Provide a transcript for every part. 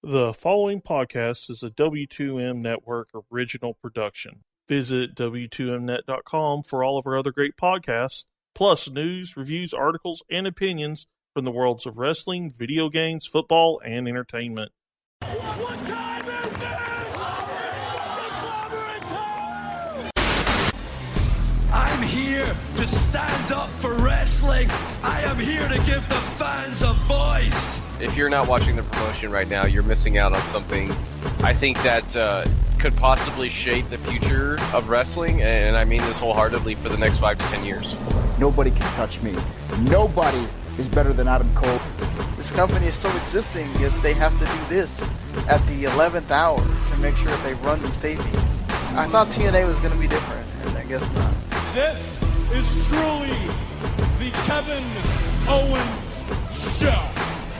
The following podcast is a W2M Network original production. Visit W2Mnet.com for all of our other great podcasts, plus news, reviews, articles, and opinions from the worlds of wrestling, video games, football, and entertainment. What time is it? I'm here to stand up for wrestling. I am here to give the fans a voice. If you're not watching the promotion right now, you're missing out on something I think that could possibly shape the future of wrestling, and I mean this wholeheartedly, for the next 5 to 10 years. Nobody can touch me. Nobody is better than Adam Cole. This company is still existing, yet they have to do this at the 11th hour to make sure that they run these tapings. I thought TNA was going to be different, and I guess not. This is truly the Kevin Owens Show.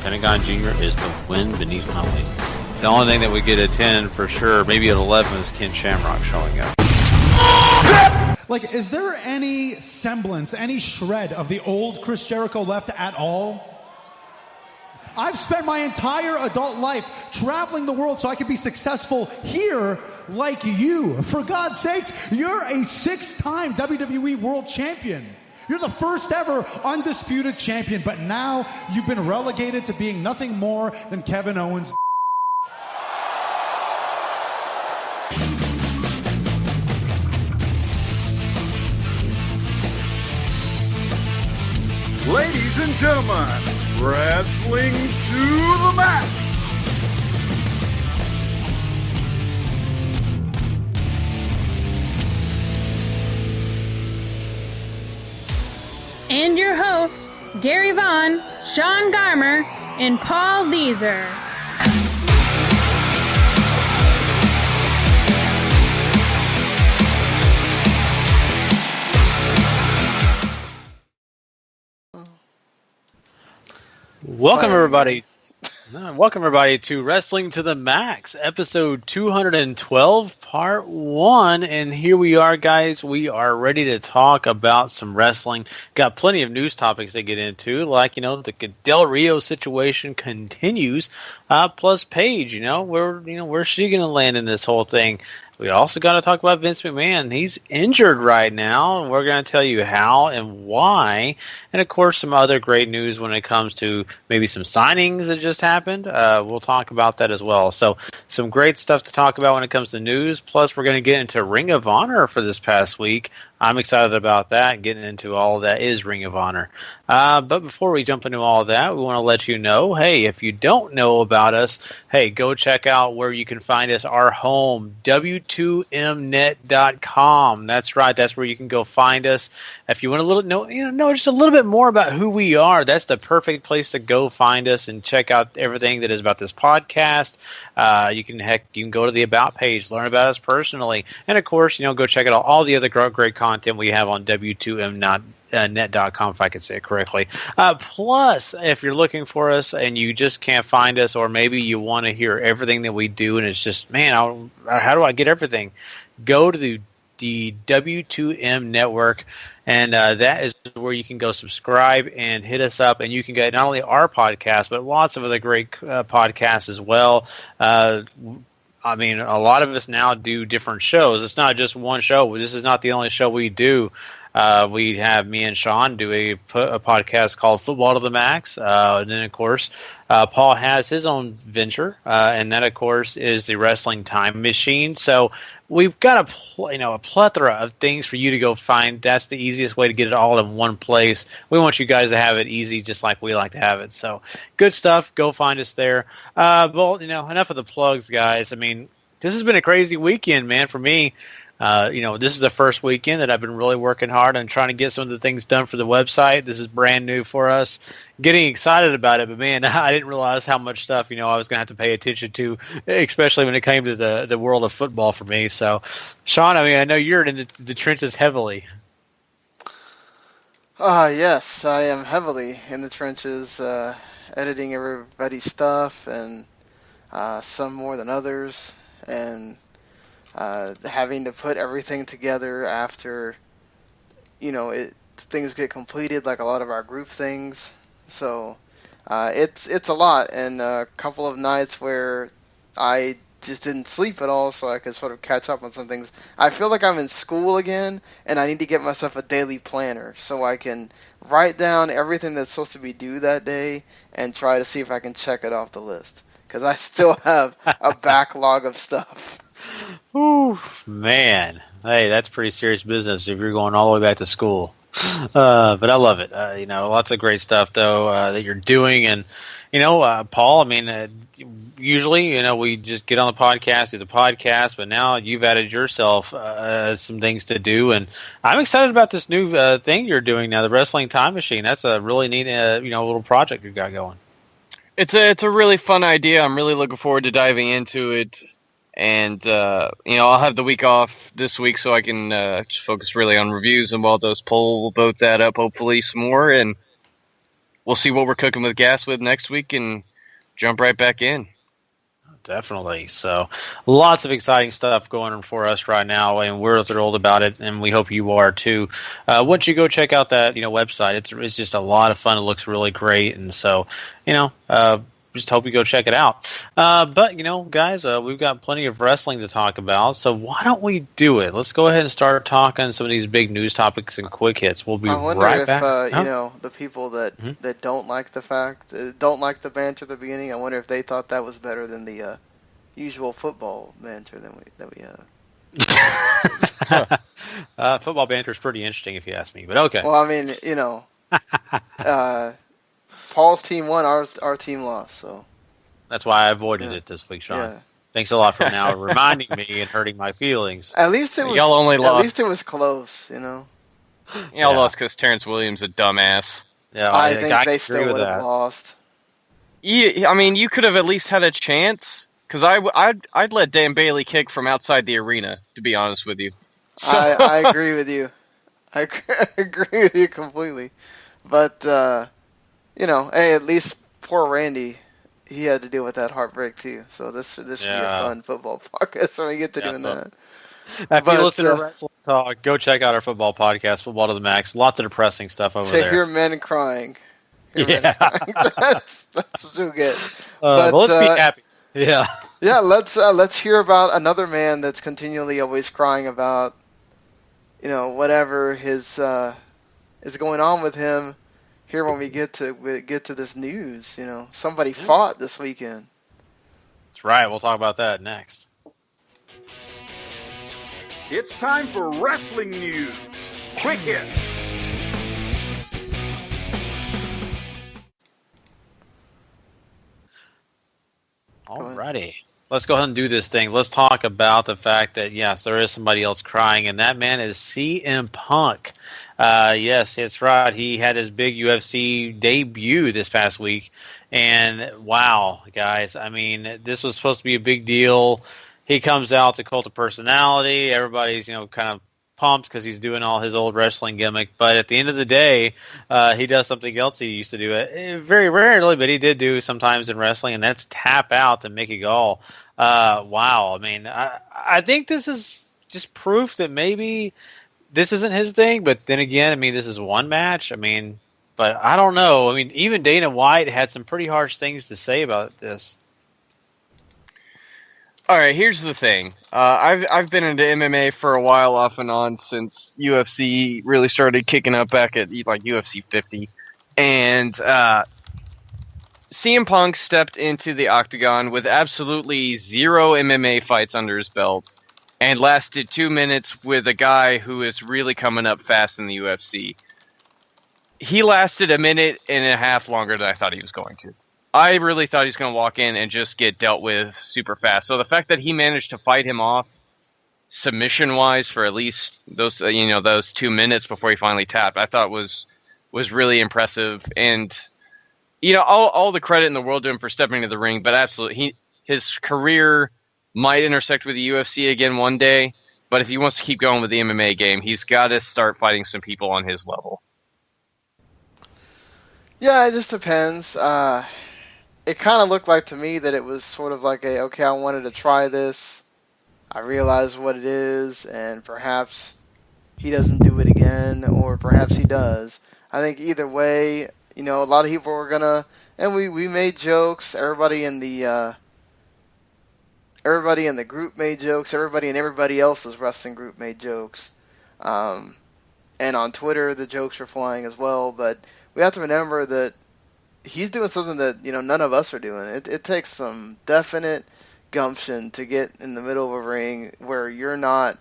Pentagon Jr. is the wind beneath my wings. The only thing that we get at 10 for sure, maybe at 11, is Ken Shamrock showing up. Like, is there any semblance, any shred of the old Chris Jericho left at all? I've spent my entire adult life traveling the world so I could be successful here like you. For God's sakes, you're a 6-time WWE World Champion. You're the first ever undisputed champion, but now you've been relegated to being nothing more than Kevin Owens. Ladies and gentlemen, wrestling to the mat. And your hosts, Gary Vaughn, Sean Garmer, and Paul Deezer. Welcome everybody to Wrestling to the Max, episode 212, part 1. And here we are, guys. We are ready to talk about some wrestling. Got plenty of news topics to get into, like, the Del Rio situation continues, plus Paige, where's she going to land in this whole thing? We also got to talk about Vince McMahon. He's injured right now, and we're going to tell you how and why. And, of course, some other great news when it comes to maybe some signings that just happened. We'll talk about that as well. So some great stuff to talk about when it comes to news. Plus, we're going to get into Ring of Honor for this past week. I'm excited about that, getting into all that is Ring of Honor. But before we jump into all that, we want to let you know, hey, if you don't know about us, hey, go check out where you can find us, our home, W2Mnet.com. That's right. That's where you can go find us. If you want to know just a little bit more about who we are, that's the perfect place to go find us and check out everything that is about this podcast. You can go to the About page, learn about us personally. And, of course, go check out all the other great content we have on W2Mnet.com, if I could say it correctly. Plus, if you're looking for us and you just can't find us, or maybe you want to hear everything that we do and it's just, man, how do I get everything? Go to the W2M Network, and that is where you can go subscribe and hit us up, and you can get not only our podcast, but lots of other great podcasts as well. A lot of us now do different shows. It's not just one show. This is not the only show we do. We have me and Sean do a podcast called Football to the Max. And then, of course, Paul has his own venture, and that, of course, is the Wrestling Time Machine. So we've got a plethora of things for you to go find. That's the easiest way to get it all in one place. We want you guys to have it easy, just like we like to have it. So good stuff. Go find us there. Enough of the plugs, guys. I mean, this has been a crazy weekend, man, for me. This is the first weekend that I've been really working hard on trying to get some of the things done for the website. This is brand new for us. Getting excited about it, but man, I didn't realize how much stuff, I was going to have to pay attention to, especially when it came to the world of football for me. So, Sean, I know you're in the trenches heavily. Yes, I am heavily in the trenches, editing everybody's stuff, and some more than others, and having to put everything together after, things get completed, like a lot of our group things. So it's a lot, and a couple of nights where I just didn't sleep at all, so I could sort of catch up on some things. I feel like I'm in school again, and I need to get myself a daily planner so I can write down everything that's supposed to be due that day and try to see if I can check it off the list. Because I still have a backlog of stuff. Ooh, man. Hey, that's pretty serious business if you're going all the way back to school. But I love it. Lots of great stuff, though, that you're doing. And, Paul, I mean, usually, we just get on the podcast, do the podcast, but now you've added yourself some things to do. And I'm excited about this new thing you're doing now, the Wrestling Time Machine. That's a really neat, little project you got going. It's a really fun idea. I'm really looking forward to diving into it. And, I'll have the week off this week so I can just focus really on reviews, and while those poll votes add up, hopefully some more. And we'll see what we're cooking with gas with next week and jump right back in. Definitely. So lots of exciting stuff going on for us right now, and we're thrilled about it, and we hope you are too. Once you go check out that website, it's just a lot of fun. It looks really great, and so just hope you go check it out. But guys, we've got plenty of wrestling to talk about, so why don't we do it? Let's go ahead and start talking some of these big news topics and quick hits. We'll be right back. I wonder if the people that don't like don't like the banter at the beginning, I wonder if they thought that was better than the usual football banter that we have. Football banter is pretty interesting, if you ask me. But okay. Well, I mean, Paul's team won, our team lost, so that's why I avoided it this week, Sean. Yeah. Thanks a lot for now reminding me and hurting my feelings. At least it was. Y'all only lost. At least it was close, Y'all lost because Terrence Williams a dumbass. Yeah, I think they still would have lost. Yeah, I mean, you could have at least had a chance. Because I'd let Dan Bailey kick from outside the arena, to be honest with you. So. I agree with you. I agree with you completely. But, hey, at least poor Randy, he had to deal with that heartbreak too. So this should be a fun football podcast when we get to doing that. If you listen to Wrestling Talk, go check out our football podcast, Football to the Max. Lots of depressing stuff over there. To hear men crying. That's what you'll get. But let's be happy. Yeah. Yeah, let's hear about another man that's continually always crying about, whatever his is going on with him. Here when we get to this news, somebody fought this weekend. That's right. We'll talk about that next. It's time for wrestling news. Quick hits. Alrighty. Let's go ahead and do this thing. Let's talk about the fact that, yes, there is somebody else crying, and that man is CM Punk. Yes, it's right. He had his big UFC debut this past week, and wow, guys, I mean, this was supposed to be a big deal. He comes out to Cult of Personality. Everybody's, kind of pumped because he's doing all his old wrestling gimmick. But at the end of the day, he does something else he used to do. Very rarely, but he did do sometimes in wrestling, and that's tap out to Mickey Gall. Wow. I mean, I think this is just proof that maybe this isn't his thing. But then again, I mean, this is one match. I mean, but I don't know. I mean, even Dana White had some pretty harsh things to say about this. All right, here's the thing. I've been into MMA for a while, off and on, since UFC really started kicking up back at like UFC 50, and CM Punk stepped into the octagon with absolutely zero MMA fights under his belt, and lasted 2 minutes with a guy who is really coming up fast in the UFC. He lasted a minute and a half longer than I thought he was going to. I really thought he was going to walk in and just get dealt with super fast. So the fact that he managed to fight him off submission-wise for at least those 2 minutes before he finally tapped, I thought was really impressive. And all the credit in the world to him for stepping into the ring, but absolutely, his career might intersect with the UFC again one day. But if he wants to keep going with the MMA game, he's got to start fighting some people on his level. Yeah, it just depends. It kind of looked like to me that it was sort of like okay, I wanted to try this. I realized what it is, and perhaps he doesn't do it again, or perhaps he does. I think either way, a lot of people were gonna, and we made jokes. Everybody in the group made jokes. Everybody in everybody else's wrestling group made jokes. And on Twitter, the jokes were flying as well. But we have to remember that he's doing something that none of us are doing. It takes some definite gumption to get in the middle of a ring where you're not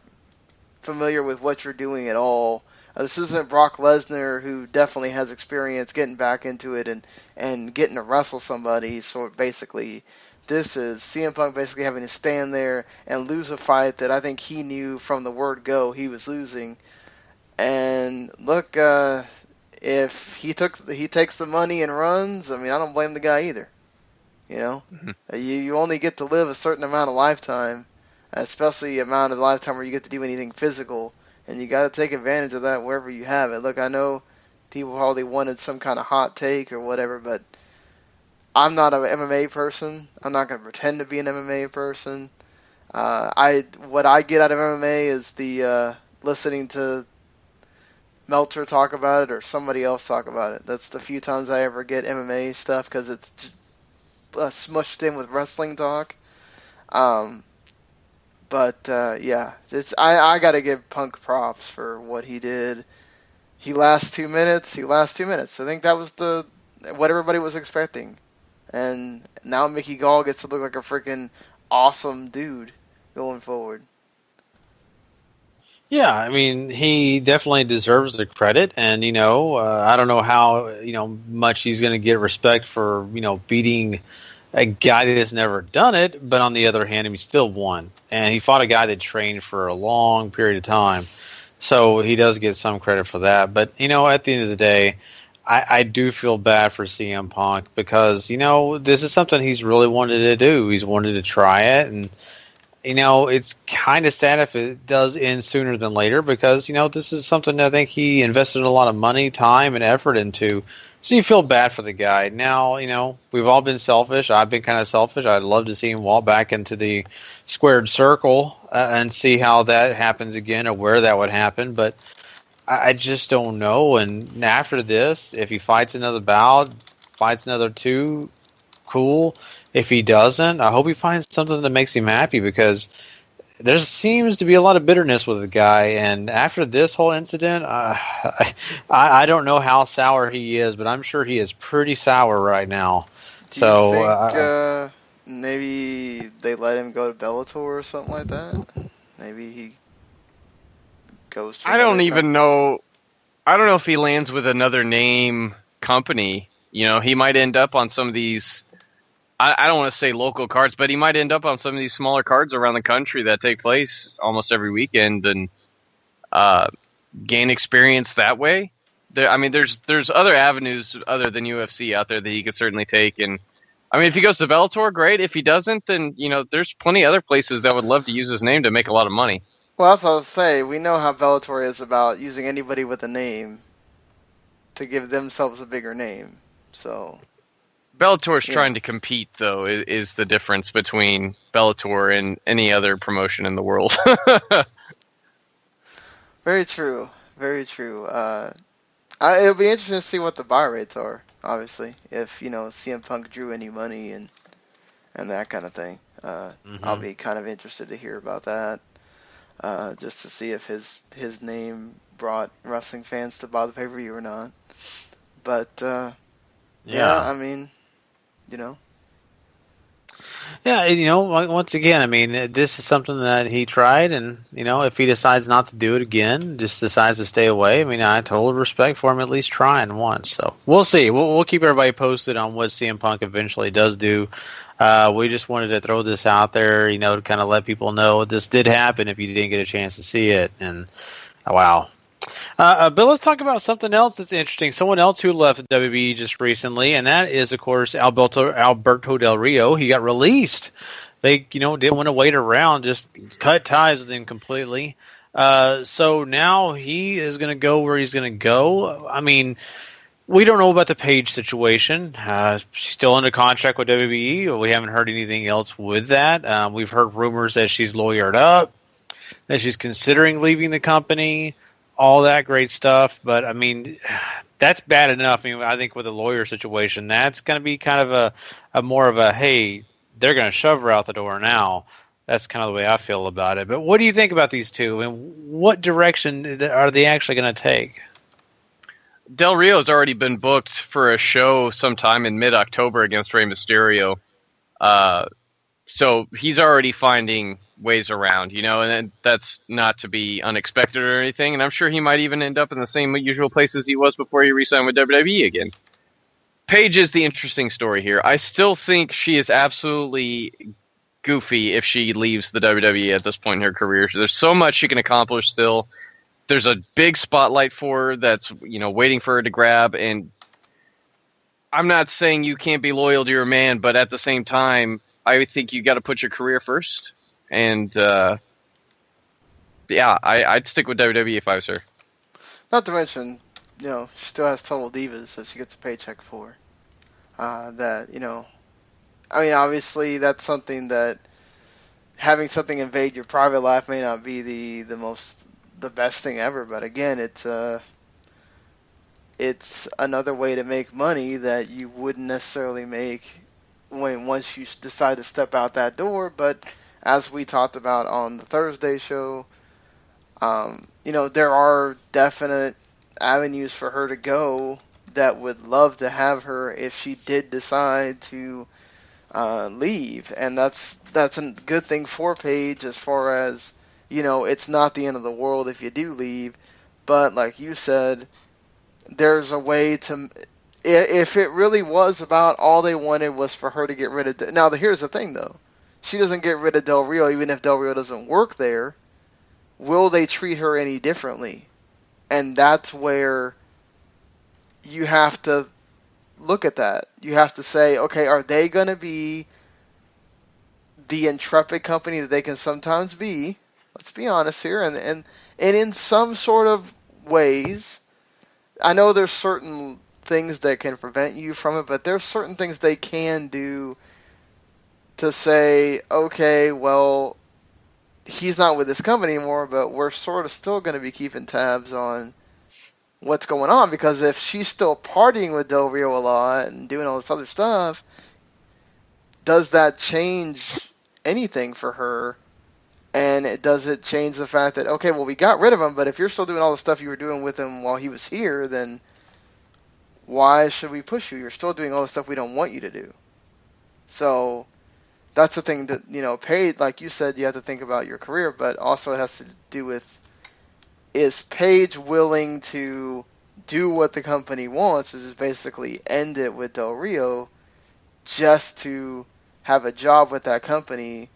familiar with what you're doing at all. This isn't Brock Lesnar, who definitely has experience getting back into it and getting to wrestle somebody. So basically, this is CM Punk basically having to stand there and lose a fight that I think he knew from the word go he was losing. And look, if he takes the money and runs, I don't blame the guy either. You only get to live a certain amount of lifetime, especially amount of lifetime where you get to do anything physical. And you got to take advantage of that wherever you have it. Look, I know people probably wanted some kind of hot take or whatever, but I'm not an MMA person. I'm not going to pretend to be an MMA person. What I get out of MMA is the listening to Meltzer talk about it or somebody else talk about it. That's the few times I ever get MMA stuff because it's smushed in with wrestling talk. But yeah, I got to give Punk props for what he did. He lasts 2 minutes. I think that was what everybody was expecting. And now Mickey Gall gets to look like a freaking awesome dude going forward. Yeah, he definitely deserves the credit, and I don't know how much he's going to get respect for beating a guy that has never done it, but on the other hand, he still won. And he fought a guy that trained for a long period of time. So he does get some credit for that. But, at the end of the day, I do feel bad for CM Punk because, this is something he's really wanted to do. He's wanted to try it. And, it's kind of sad if it does end sooner than later because, this is something I think he invested a lot of money, time, and effort into. So you feel bad for the guy. Now, we've all been selfish. I've been kind of selfish. I'd love to see him walk back into the squared circle and see how that happens again or where that would happen. But I just don't know. And after this, if he fights another bout, fights another two, cool. If he doesn't, I hope he finds something that makes him happy because there seems to be a lot of bitterness with the guy, and after this whole incident, I don't know how sour he is, but I'm sure he is pretty sour right now. Do you think maybe they let him go to Bellator or something like that? Maybe he goes to I don't even know. I don't know if he lands with another name company. He might end up on some of these I don't want to say local cards, but he might end up on some of these smaller cards around the country that take place almost every weekend and gain experience that way. There's other avenues other than UFC out there that he could certainly take. And if he goes to Bellator, great. If he doesn't, then there's plenty of other places that would love to use his name to make a lot of money. Well, that's what I was saying. We know how Bellator is about using anybody with a name to give themselves a bigger name. So Bellator's trying to compete, though, is the difference between Bellator and any other promotion in the world. Very true. Very true. It'll be interesting to see what the buy rates are, obviously, if, CM Punk drew any money and that kind of thing. I'll be kind of interested to hear about that, just to see if his name brought wrestling fans to buy the pay-per-view or not. But, yeah, Yeah, once again, this is something that he tried, and, if he decides not to do it again, just decides to stay away, I total respect for him at least trying once. So we'll see. We'll keep everybody posted on what CM Punk eventually does do. We just wanted to throw this out there, to kind of let people know this did happen if you didn't get a chance to see it. And, wow. But let's talk about something else that's interesting. Someone else who left WWE just recently, and that is, of course, Alberto Del Rio. He got released. They, didn't want to wait around, just cut ties with him completely. So now he is going to go where he's going to go. We don't know about the Paige situation. She's still under contract with WWE. We haven't heard anything else with that. We've heard rumors that she's lawyered up, that she's considering leaving the company. All that great stuff, but that's bad enough. I mean, I think with a lawyer situation, that's going to be kind of a more of a, hey, they're going to shove her out the door now. That's kind of the way I feel about it. But what do you think about these two, and what direction are they actually going to take? Del Rio's already been booked for a show sometime in mid-October against Rey Mysterio. So he's already finding ways around, and that's not to be unexpected or anything. And I'm sure he might even end up in the same usual places he was before he re-signed with WWE again. Paige is the interesting story here. I still think she is absolutely goofy if she leaves the WWE at this point in her career. There's so much she can accomplish still. There's a big spotlight for her that's, waiting for her to grab. And I'm not saying you can't be loyal to your man, but at the same time, I think you got to put your career first. And, I'd stick with WWE if I was her. Not to mention, she still has Total Divas that she gets a paycheck for. Obviously that's something that having something invade your private life may not be the best thing ever, but again, it's another way to make money that you wouldn't necessarily make once you decide to step out that door. But as we talked about on the Thursday show, there are definite avenues for her to go that would love to have her if she did decide to leave, and that's a good thing for Paige as far as, it's not the end of the world if you do leave, but like you said, there's a way to, if it really was about all they wanted was for her to get rid of, now here's the thing though, she doesn't get rid of Del Rio, even if Del Rio doesn't work there, will they treat her any differently? And that's where you have to look at that. You have to say, okay, are they going to be the intrepid company that they can sometimes be? Let's be honest here. And in some sort of ways, I know there's certain things that can prevent you from it, but there's certain things they can do to say, okay, well, he's not with this company anymore, but we're sort of still going to be keeping tabs on what's going on, because if she's still partying with Del Rio a lot and doing all this other stuff, does that change anything for her? And does it change the fact that, okay, well, we got rid of him, but if you're still doing all the stuff you were doing with him while he was here, then why should we push you? You're still doing all the stuff we don't want you to do. So that's the thing that, Paige, like you said, you have to think about your career, but also it has to do with, is Paige willing to do what the company wants, which is basically end it with Del Rio, just to have a job with that company,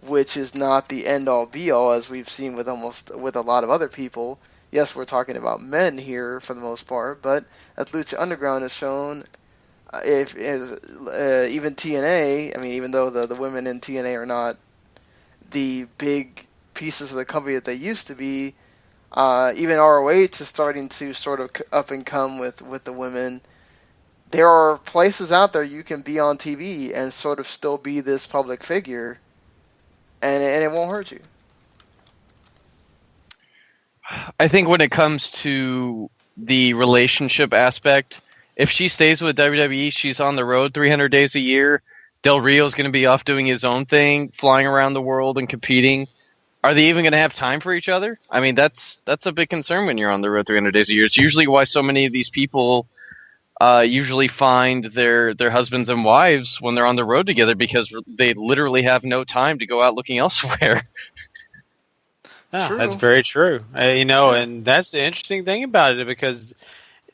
which is not the end-all be-all, as we've seen with a lot of other people. Yes, we're talking about men here for the most part, but as Lucha Underground has shown, if even TNA, even though the women in TNA are not the big pieces of the company that they used to be, even ROH is starting to sort of up and come with the women. There are places out there you can be on TV and sort of still be this public figure, and it won't hurt you. I think when it comes to the relationship aspect, if she stays with WWE, she's on the road 300 days a year. Del Rio's going to be off doing his own thing, flying around the world and competing. Are they even going to have time for each other? That's a big concern when you're on the road 300 days a year. It's usually why so many of these people usually find their husbands and wives when they're on the road together, because they literally have no time to go out looking elsewhere. Yeah, that's very true. And that's the interesting thing about it, because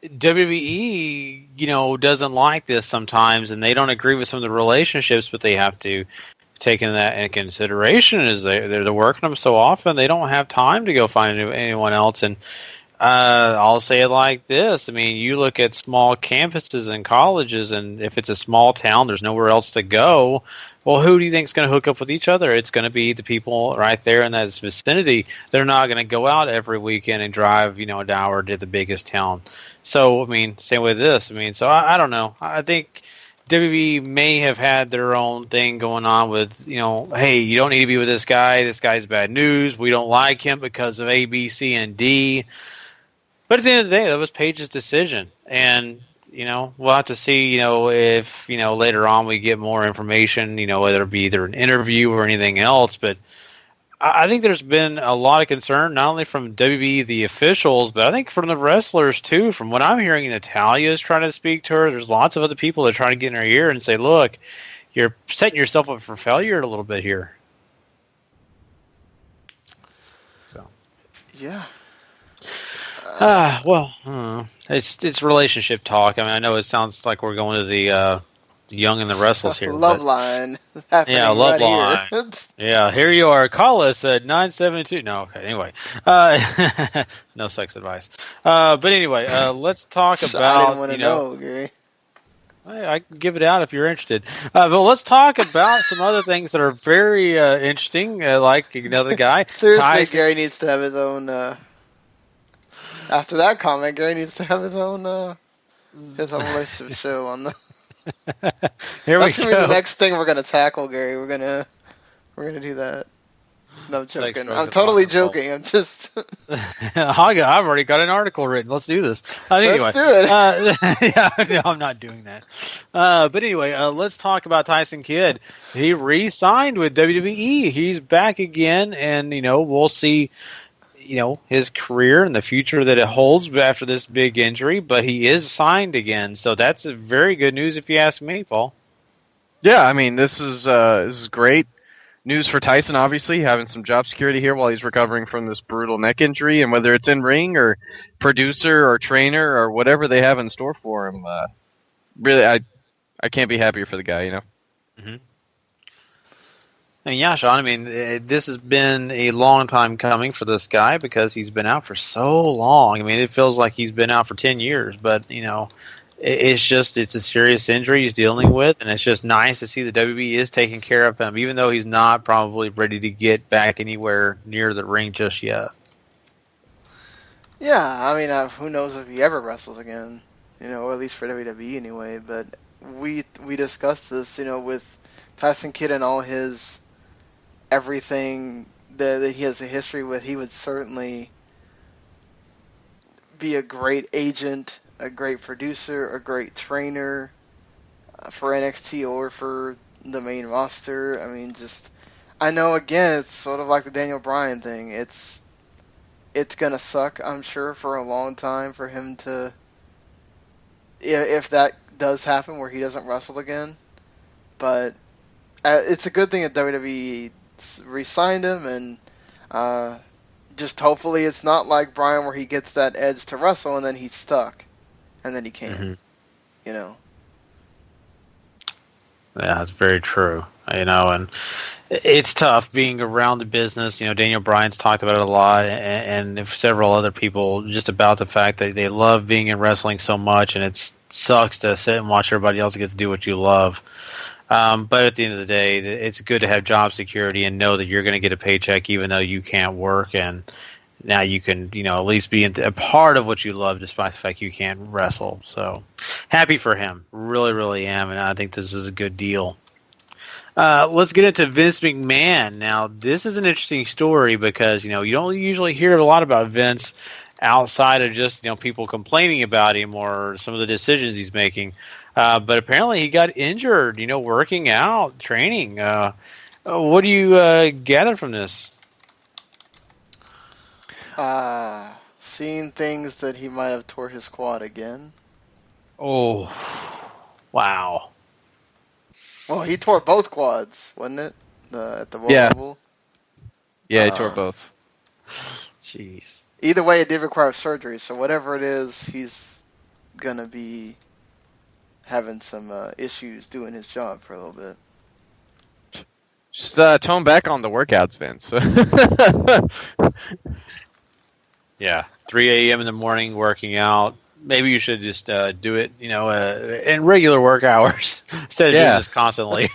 WWE, doesn't like this sometimes, and they don't agree with some of the relationships, but they have to take that into consideration, is they're working them so often, they don't have time to go find anyone else. And I'll say it like this. You look at small campuses and colleges, and if it's a small town, there's nowhere else to go. Well, who do you think is going to hook up with each other? It's going to be the people right there in that vicinity. They're not going to go out every weekend and drive, an hour to the biggest town. So, same with this. So I don't know. I think WWE may have had their own thing going on with, hey, you don't need to be with this guy. This guy's bad news. We don't like him because of A, B, C, and D. But at the end of the day, that was Paige's decision, and we'll have to see, if later on we get more information, whether it be either an interview or anything else. But I think there's been a lot of concern, not only from WWE, the officials, but I think from the wrestlers too. From what I'm hearing, Natalya is trying to speak to her. There's lots of other people that are trying to get in her ear and say, "Look, you're setting yourself up for failure a little bit here." So, yeah. It's relationship talk. I mean, I know it sounds like we're going to the Young and the Restless here. Love line. Yeah, love line. Here. Yeah, here you are. Call us at 972. No, okay. Anyway, no sex advice. But anyway, let's talk about. I didn't want to know, Gary. I can give it out if you're interested. But let's talk about some other things that are very interesting, like another guy. Seriously, Gary needs to have his own. After that comment, Gary needs to have his own relationship show on the. That's gonna be the next thing we're gonna tackle, Gary. We're gonna do that. No, I'm joking. I'm totally joking. I'm just. I've already got an article written. Let's do this. Anyway, let's do it. No, I'm not doing that. But anyway, let's talk about Tyson Kidd. He re-signed with WWE. He's back again, and we'll see. His career and the future that it holds after this big injury, but he is signed again. So that's very good news if you ask me, Paul. Yeah, I mean, this is great news for Tyson, obviously, having some job security here while he's recovering from this brutal neck injury, and whether it's in ring or producer or trainer or whatever they have in store for him, really, I can't be happier for the guy, Mm-hmm. And yeah, Sean, I mean, this has been a long time coming for this guy because he's been out for so long. I mean, it feels like he's been out for 10 years, but, it's a serious injury he's dealing with, and it's just nice to see the WWE is taking care of him, even though he's not probably ready to get back anywhere near the ring just yet. Yeah, I mean, who knows if he ever wrestles again, or at least for WWE anyway, but we discussed this, with Tyson Kidd and all his everything that he has a history with. He would certainly be a great agent, a great producer, a great trainer for NXT or for the main roster. I mean, I know, again, it's sort of like the Daniel Bryan thing. It's going to suck, I'm sure, for a long time for him to, if that does happen where he doesn't wrestle again. But it's a good thing that WWE re-signed him, and just hopefully it's not like Bryan where he gets that edge to wrestle and then he's stuck, and then he can't. Mm-hmm. Yeah, that's very true. And it's tough being around the business. Daniel Bryan's talked about it a lot, and several other people, just about the fact that they love being in wrestling so much, and it sucks to sit and watch everybody else get to do what you love. But at the end of the day, it's good to have job security and know that you're going to get a paycheck even though you can't work, and now you can, at least be a part of what you love despite the fact you can't wrestle. So happy for him. Really, really am, and I think this is a good deal. Let's get into Vince McMahon. Now, this is an interesting story because, you don't usually hear a lot about Vince outside of just, people complaining about him or some of the decisions he's making. But apparently he got injured, working out, training. What do you gather from this? Seeing things that he might have tore his quad again. Oh, wow. Well, he tore both quads, wasn't it? At the Royal Rumble? Yeah, he tore both. Jeez. Either way, it did require surgery, so whatever it is, he's going to be having some issues doing his job for a little bit. Just tone back on the workouts, Vince. Yeah, 3 a.m. in the morning working out. Maybe you should just do it, in regular work hours instead of doing this constantly.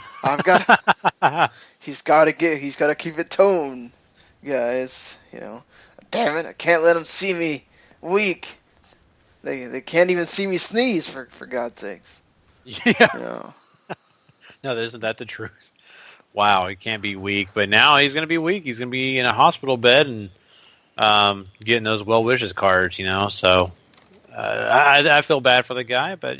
He's got to keep it toned, guys. Damn it, I can't let them see me weak. They can't even see me sneeze, for God's sakes. Yeah. No, isn't that the truth? Wow, he can't be weak, but now he's going to be weak. He's going to be in a hospital bed, and getting those well wishes cards. So I feel bad for the guy, but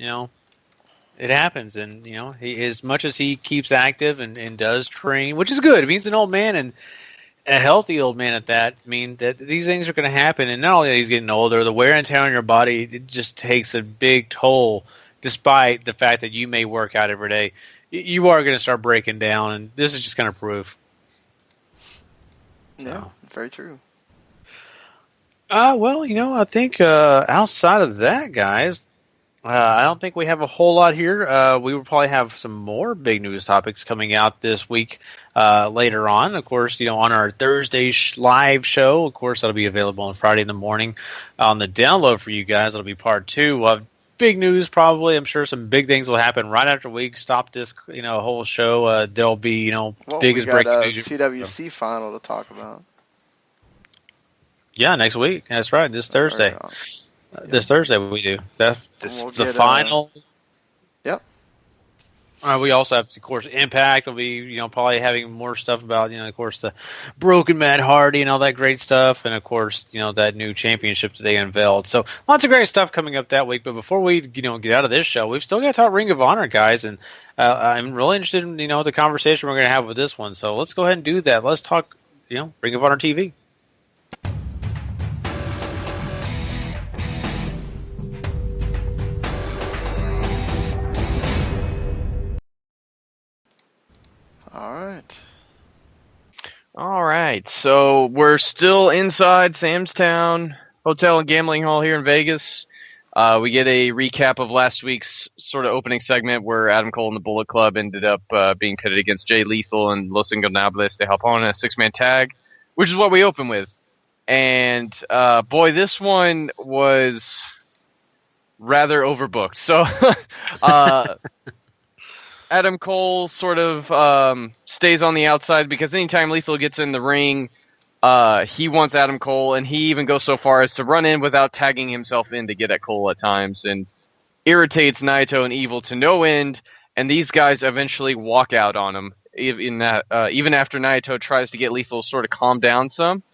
it happens, and he, as much as he keeps active and does train, which is good. It means an old man and a healthy old man at that. I mean that these things are going to happen, and not only that he's getting older, the wear and tear on your body, it just takes a big toll. Despite the fact that you may work out every day, you are going to start breaking down, and this is just kind of proof. Yeah, very true. Well, I think outside of that, guys, I don't think we have a whole lot here. We will probably have some more big news topics coming out this week later on. Of course, on our Thursday live show. Of course, that'll be available on Friday in the morning on the download for you guys. It'll be part 2. We'll have big news probably. I'm sure some big things will happen right after we stop this, whole show. There'll be, biggest breaking news. CWC final to talk about. Yeah, next week. That's right. This Thursday. This Thursday we do. That's the final. Yep. We also have, of course, Impact. We'll be, probably having more stuff about, of course, the broken Matt Hardy and all that great stuff, and of course, that new championship that they unveiled. So lots of great stuff coming up that week. But before we, get out of this show, we've still got to talk Ring of Honor, guys, and I'm really interested in, the conversation we're going to have with this one. So let's go ahead and do that. Let's talk, Ring of Honor TV. All right, so we're still inside Sam's Town Hotel and Gambling Hall here in Vegas. We get a recap of last week's sort of opening segment where Adam Cole and the Bullet Club ended up being pitted against Jay Lethal and Los Ingobernables de Japón in a 6-man tag, which is what we open with. And, boy, this one was rather overbooked. So, Adam Cole sort of stays on the outside because anytime Lethal gets in the ring, he wants Adam Cole, and he even goes so far as to run in without tagging himself in to get at Cole at times, and irritates Naito and Evil to no end, and these guys eventually walk out on him, even after Naito tries to get Lethal sort of calm down some.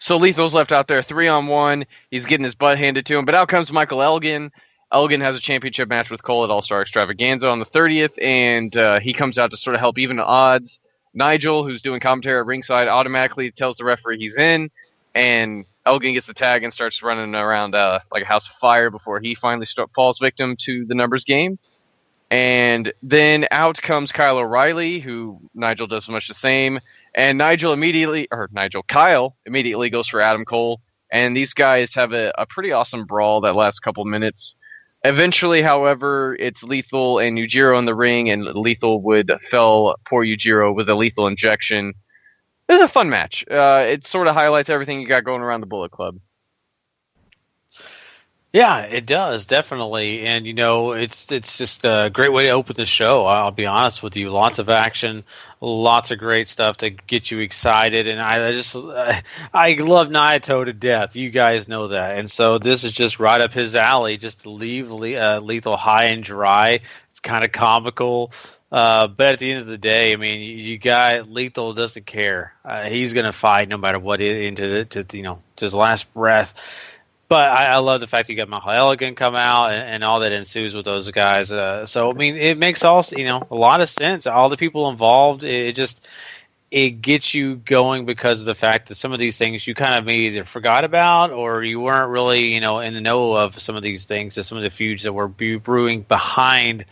So Lethal's left out there 3-on-1, he's getting his butt handed to him, but out comes Michael Elgin. Elgin has a championship match with Cole at All-Star Extravaganza on the 30th, and he comes out to sort of help even the odds. Nigel, who's doing commentary at ringside, automatically tells the referee he's in, and Elgin gets the tag and starts running around like a house of fire before he finally falls victim to the numbers game. And then out comes Kyle O'Reilly, who Nigel does much the same, and Kyle immediately goes for Adam Cole, and these guys have a pretty awesome brawl that lasts a couple minutes. Eventually, however, it's Lethal and Yujiro in the ring, and Lethal would fell poor Yujiro with a lethal injection. It was a fun match. It sort of highlights everything you got going around the Bullet Club. Yeah, it does, definitely. And, it's just a great way to open the show, I'll be honest with you. Lots of action, lots of great stuff to get you excited. And I love Naito to death. You guys know that. And so this is just right up his alley, just to leave Lethal high and dry. It's kind of comical. But at the end of the day, I mean, Lethal doesn't care. He's going to fight no matter what, to his last breath. But I love the fact you got Michael Elgin come out and all that ensues with those guys. So I mean, it makes a lot of sense. All the people involved, it gets you going because of the fact that some of these things you kind of either forgot about or you weren't really in the know of some of these things, some of the feuds that were brewing behind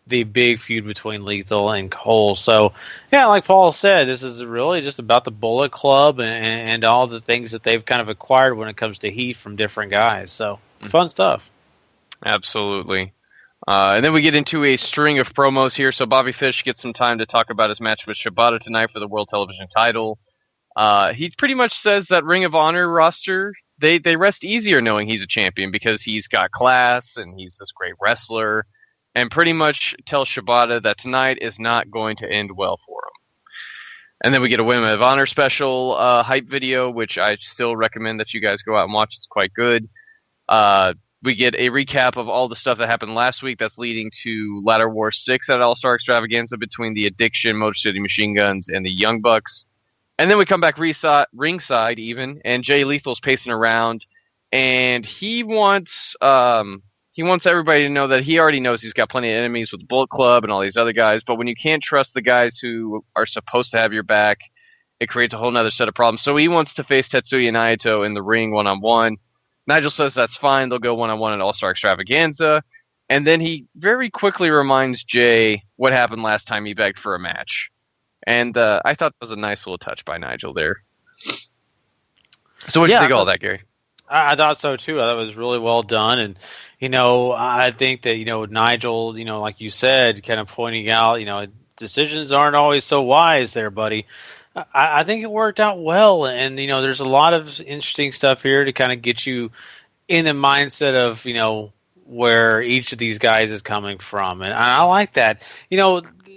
the big feud between Lethal and Cole. So, yeah, like Paul said, this is really just about the Bullet Club and all the things that they've kind of acquired when it comes to heat from different guys. So, fun stuff. Absolutely. And then we get into a string of promos here. So Bobby Fish gets some time to talk about his match with Shibata tonight for the World Television title. He pretty much says that Ring of Honor roster, they rest easier knowing he's a champion because he's got class and he's this great wrestler. And pretty much tells Shibata that tonight is not going to end well for him. And then we get a Women of Honor special hype video, which I still recommend that you guys go out and watch. It's quite good. We get a recap of all the stuff that happened last week that's leading to Ladder War 6 at All-Star Extravaganza between the Addiction, Motor City Machine Guns, and the Young Bucks. And then we come back ringside even, and Jay Lethal's pacing around, and he wants everybody to know that he already knows he's got plenty of enemies with the Bullet Club and all these other guys, but when you can't trust the guys who are supposed to have your back, it creates a whole nother set of problems. So he wants to face Tetsuya Naito in the ring one-on-one. Nigel says that's fine. They'll go one-on-one at All-Star Extravaganza. And then he very quickly reminds Jay what happened last time he begged for a match. And I thought that was a nice little touch by Nigel there. So what do you think of all that, Gary? I thought so too. I thought it was really well done, and I think that Nigel, like you said, kind of pointing out, decisions aren't always so wise, there, buddy. I think it worked out well, and there's a lot of interesting stuff here to kind of get you in the mindset of where each of these guys is coming from, and I like that.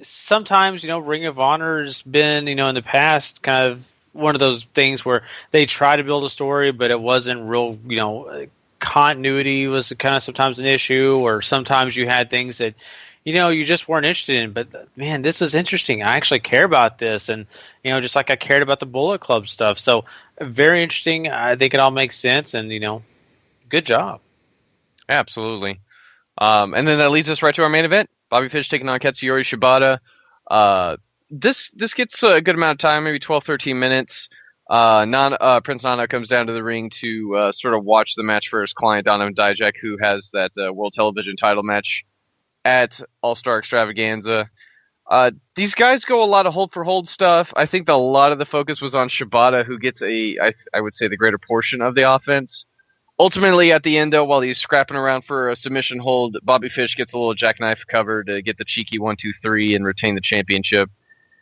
Sometimes Ring of Honor has been in the past kind of one of those things where they try to build a story, but it wasn't real, continuity was kind of sometimes an issue, or sometimes you had things that, you just weren't interested in. But man, this is interesting. I actually care about this. And, just like I cared about the Bullet Club stuff. So very interesting. I think it all makes sense, and, good job. Absolutely. And then that leads us right to our main event. Bobby Fish taking on Katsuyori Shibata. This gets a good amount of time, maybe 12, 13 minutes. Prince Nana comes down to the ring to sort of watch the match for his client, Donovan Dijak, who has that World Television title match at All-Star Extravaganza. These guys go a lot of hold-for-hold stuff. I think a lot of the focus was on Shibata, who gets I would say, the greater portion of the offense. Ultimately, at the end, though, while he's scrapping around for a submission hold, Bobby Fish gets a little jackknife cover to get the cheeky 1-2-3 and retain the championship.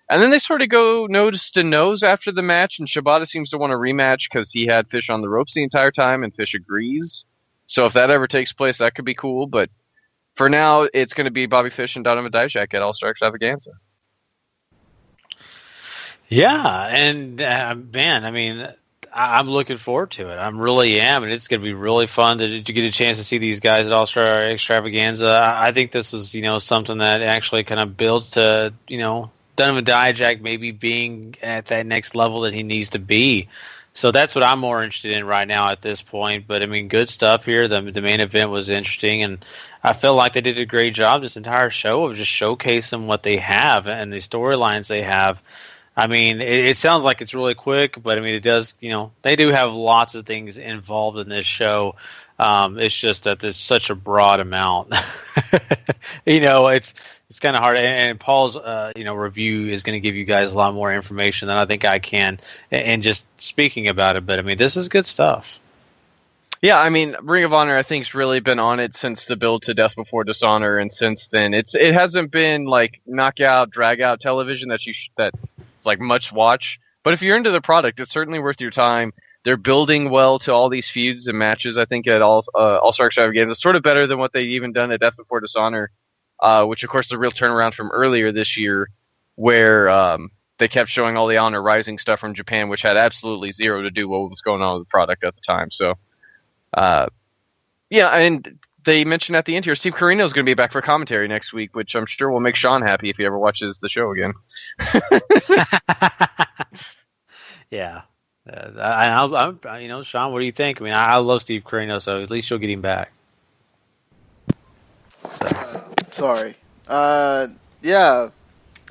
And then they sort of go nose to nose after the match, and Shibata seems to want a rematch because he had Fish on the ropes the entire time, and Fish agrees. So if that ever takes place, that could be cool. But for now, it's going to be Bobby Fish and Donovan Dijak at All-Star Extravaganza. Yeah, and man, I mean, I'm looking forward to it. I really am, and it's going to be really fun to get a chance to see these guys at All-Star Extravaganza. I think this is, something that actually kind of builds to, Donovan Dijak maybe being at that next level that he needs to be. So that's what I'm more interested in right now at this point. But, I mean, good stuff here. The main event was interesting, and I feel like they did a great job this entire show of just showcasing what they have and the storylines they have. I mean, it sounds like it's really quick, but, I mean, it does, they do have lots of things involved in this show. It's just that there's such a broad amount. It's kind of hard, and Paul's review is going to give you guys a lot more information than I think I can, and just speaking about it. But I mean, this is good stuff. Yeah, I mean, Ring of Honor I think has really been on it since the build to Death Before Dishonor, and since then it hasn't been like knockout, drag out television that's like much watch. But if you're into the product, it's certainly worth your time. They're building well to all these feuds and matches. I think at All-Star Extravaganza, it's sort of better than what they've even done at Death Before Dishonor. Which, of course, is a real turnaround from earlier this year where they kept showing all the Honor Rising stuff from Japan, which had absolutely zero to do with what was going on with the product at the time. So, yeah, and they mentioned at the end here, Steve Corino is going to be back for commentary next week, which I'm sure will make Sean happy if he ever watches the show again. Yeah. Sean, what do you think? I mean, I love Steve Corino, so at least you'll get him back. Sorry. Yeah.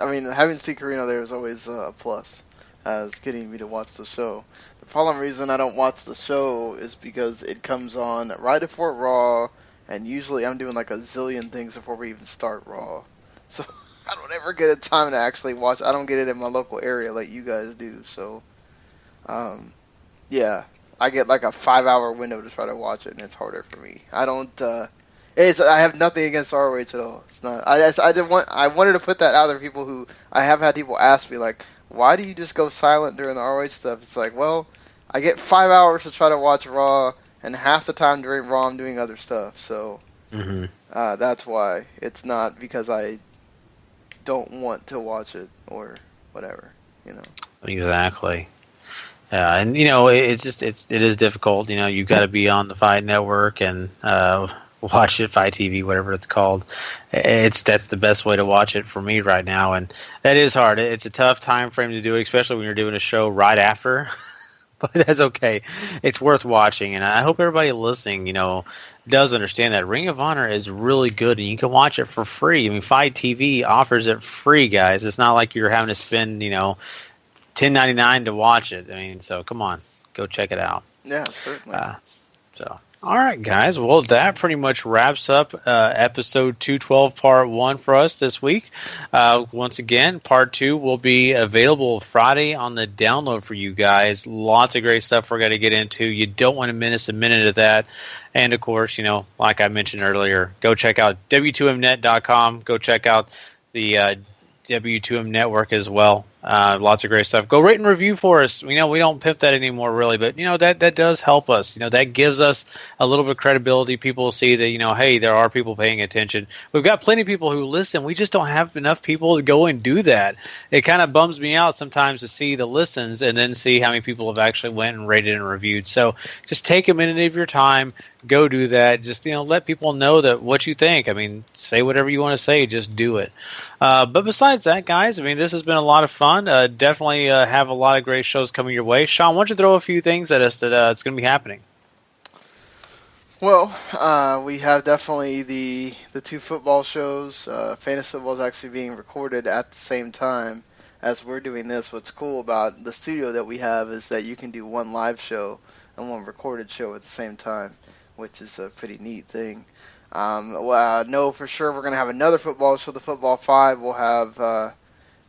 I mean, having Steve Corino there is always a plus, as getting me to watch the show. The problem reason I don't watch the show is because it comes on right before Raw, and usually I'm doing like a zillion things before we even start Raw. So I don't ever get a time to actually watch. I don't get it in my local area like you guys do. So, yeah, I get like a 5-hour window to try to watch it, and it's harder for me. I don't. I have nothing against ROH at all. It's not. I wanted to put that out there. People who I have had people ask me like, why do you just go silent during the ROH stuff? It's like, well, I get 5 hours to try to watch Raw, and half the time during Raw I'm doing other stuff. So that's why. It's not because I don't want to watch it or whatever. Exactly. Yeah, and it is difficult. You've got to be on the Fight Network, and watch it, Fight TV, whatever it's called. That's the best way to watch it for me right now, and that is hard. It's a tough time frame to do it, especially when you're doing a show right after. But that's okay. It's worth watching, and I hope everybody listening, does understand that Ring of Honor is really good, and you can watch it for free. I mean, Fight TV offers it free, guys. It's not like you're having to spend, $10.99 to watch it. I mean, so come on, go check it out. Yeah, certainly. All right, guys. Well, that pretty much wraps up episode 212, part 1 for us this week. Once again, part 2 will be available Friday on the download for you guys. Lots of great stuff we're going to get into. You don't want to miss a minute of that. And, of course, like I mentioned earlier, go check out W2Mnet.com. Go check out the W2M Network as well. Lots of great stuff. Go rate and review for us. We don't pimp that anymore, really, but that does help us. That gives us a little bit of credibility. People see that hey, there are people paying attention. We've got plenty of people who listen. We just don't have enough people to go and do that. It kind of bums me out sometimes to see the listens and then see how many people have actually went and rated and reviewed. So just take a minute of your time. Go do that. Just let people know that what you think. I mean, say whatever you want to say. Just do it. But besides that, guys, I mean, this has been a lot of fun. Definitely have a lot of great shows coming your way. Sean, why don't you throw a few things at us that it's going to be happening? Well, we have definitely the 2 football shows. Fantasy football is actually being recorded at the same time as we're doing this. What's cool about the studio that we have is that you can do one live show and one recorded show at the same time, which is a pretty neat thing. Well, I know for sure we're going to have another football show. The Football 5 will have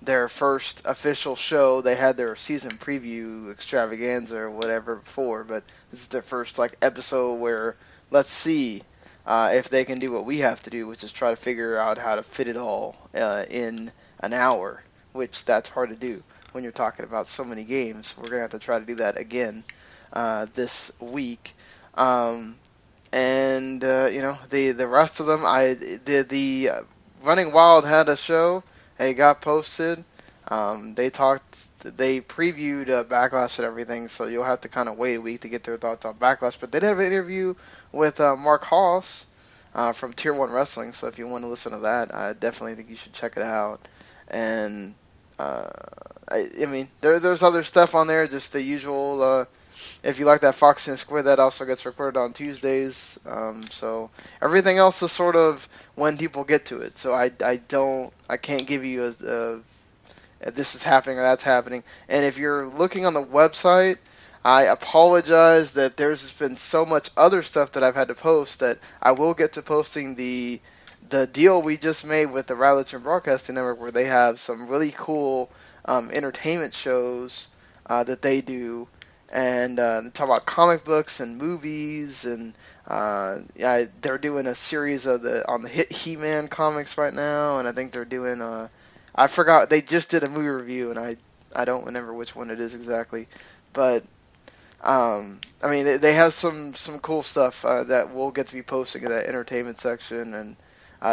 their first official show. They had their season preview extravaganza or whatever before, but this is their first episode where let's see if they can do what we have to do, which is try to figure out how to fit it all in an hour, which that's hard to do when you're talking about so many games. We're going to have to try to do that again this week. The rest of them, the Running Wild had a show. It got posted. They previewed Backlash and everything, so you'll have to kind of wait a week to get their thoughts on Backlash. But they did have an interview with Mark Haas from Tier 1 Wrestling, so if you want to listen to that, I definitely think you should check it out. And, there's other stuff on there, just the usual. If you like that Fox and Square, that also gets recorded on Tuesdays. So everything else is sort of when people get to it. So I can't give you this is happening or that's happening. And if you're looking on the website, I apologize that there's been so much other stuff that I've had to post that I will get to posting the deal we just made with the Rattlesnake Broadcasting Network, where they have some really cool entertainment shows that they do. And talk about comic books and movies, and they're doing a series on the He-Man comics right now, and I think they're doing I forgot, they just did a movie review, and I don't remember which one it is exactly, but they have some cool stuff that we'll get to be posting in that entertainment section, and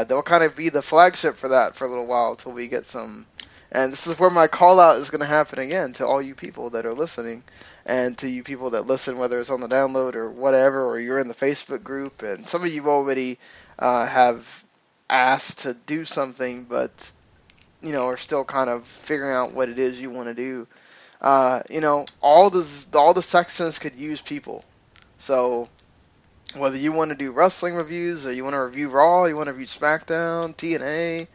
they'll kind of be the flagship for that for a little while until we get some. And this is where my call out is going to happen again to all you people that are listening, and to you people that listen, whether it's on the download or whatever, or you're in the Facebook group. And some of you already have asked to do something, but are still kind of figuring out what it is you want to do. All the sections could use people. So whether you want to do wrestling reviews, or you want to review Raw, you want to review SmackDown, TNA.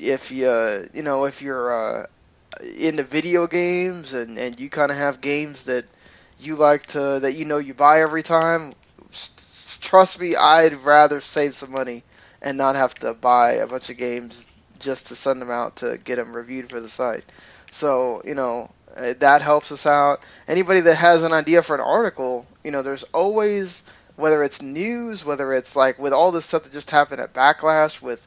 If you're into video games and you kind of have games that you like that you buy every time, trust me, I'd rather save some money and not have to buy a bunch of games just to send them out to get them reviewed for the site. So that helps us out. Anybody that has an idea for an article, there's always, whether it's news, whether it's like with all this stuff that just happened at Backlash with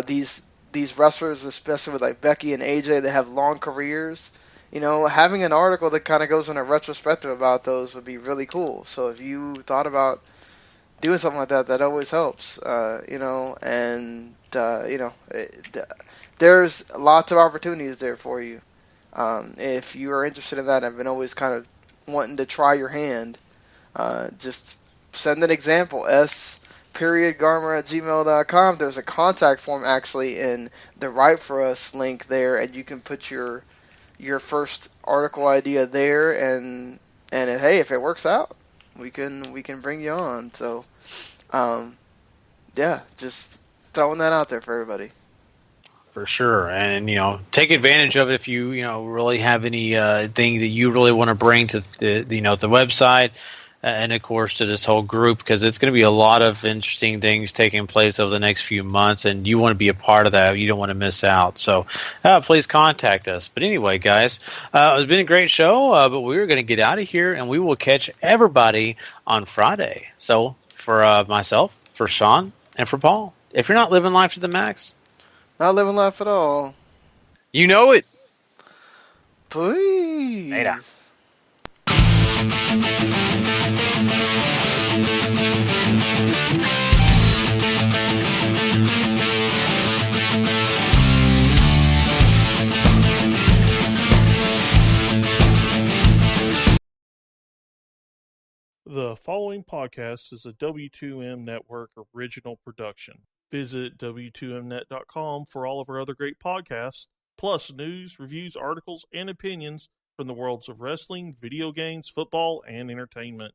these wrestlers, especially with like Becky and AJ, that have long careers, having an article that kind of goes in a retrospective about those would be really cool. So if you thought about doing something like that, that always helps, there's lots of opportunities there for you. If you are interested in that, I've been always kind of wanting to try your hand. Just send an example, s.garmer@gmail.com. There's a contact form actually in the Write For Us link there, and you can put your first article idea there, and hey, if it works out, we can bring you on. So, yeah, just throwing that out there for everybody. For sure, and take advantage of it if you really have any thing that you really want to bring to the the website, and of course to this whole group, because it's going to be a lot of interesting things taking place over the next few months, and you want to be a part of that. You don't want to miss out. So please contact us. But anyway, guys, it's been a great show, but we're going to get out of here, and we will catch everybody on Friday. So for myself, for Sean, and for Paul, if you're not living life to the max, not living life at all, you know it. Please. Later. The following podcast is a W2M Network original production. Visit W2Mnet.com for all of our other great podcasts, plus news, reviews, articles, and opinions from the worlds of wrestling, video games, football, and entertainment.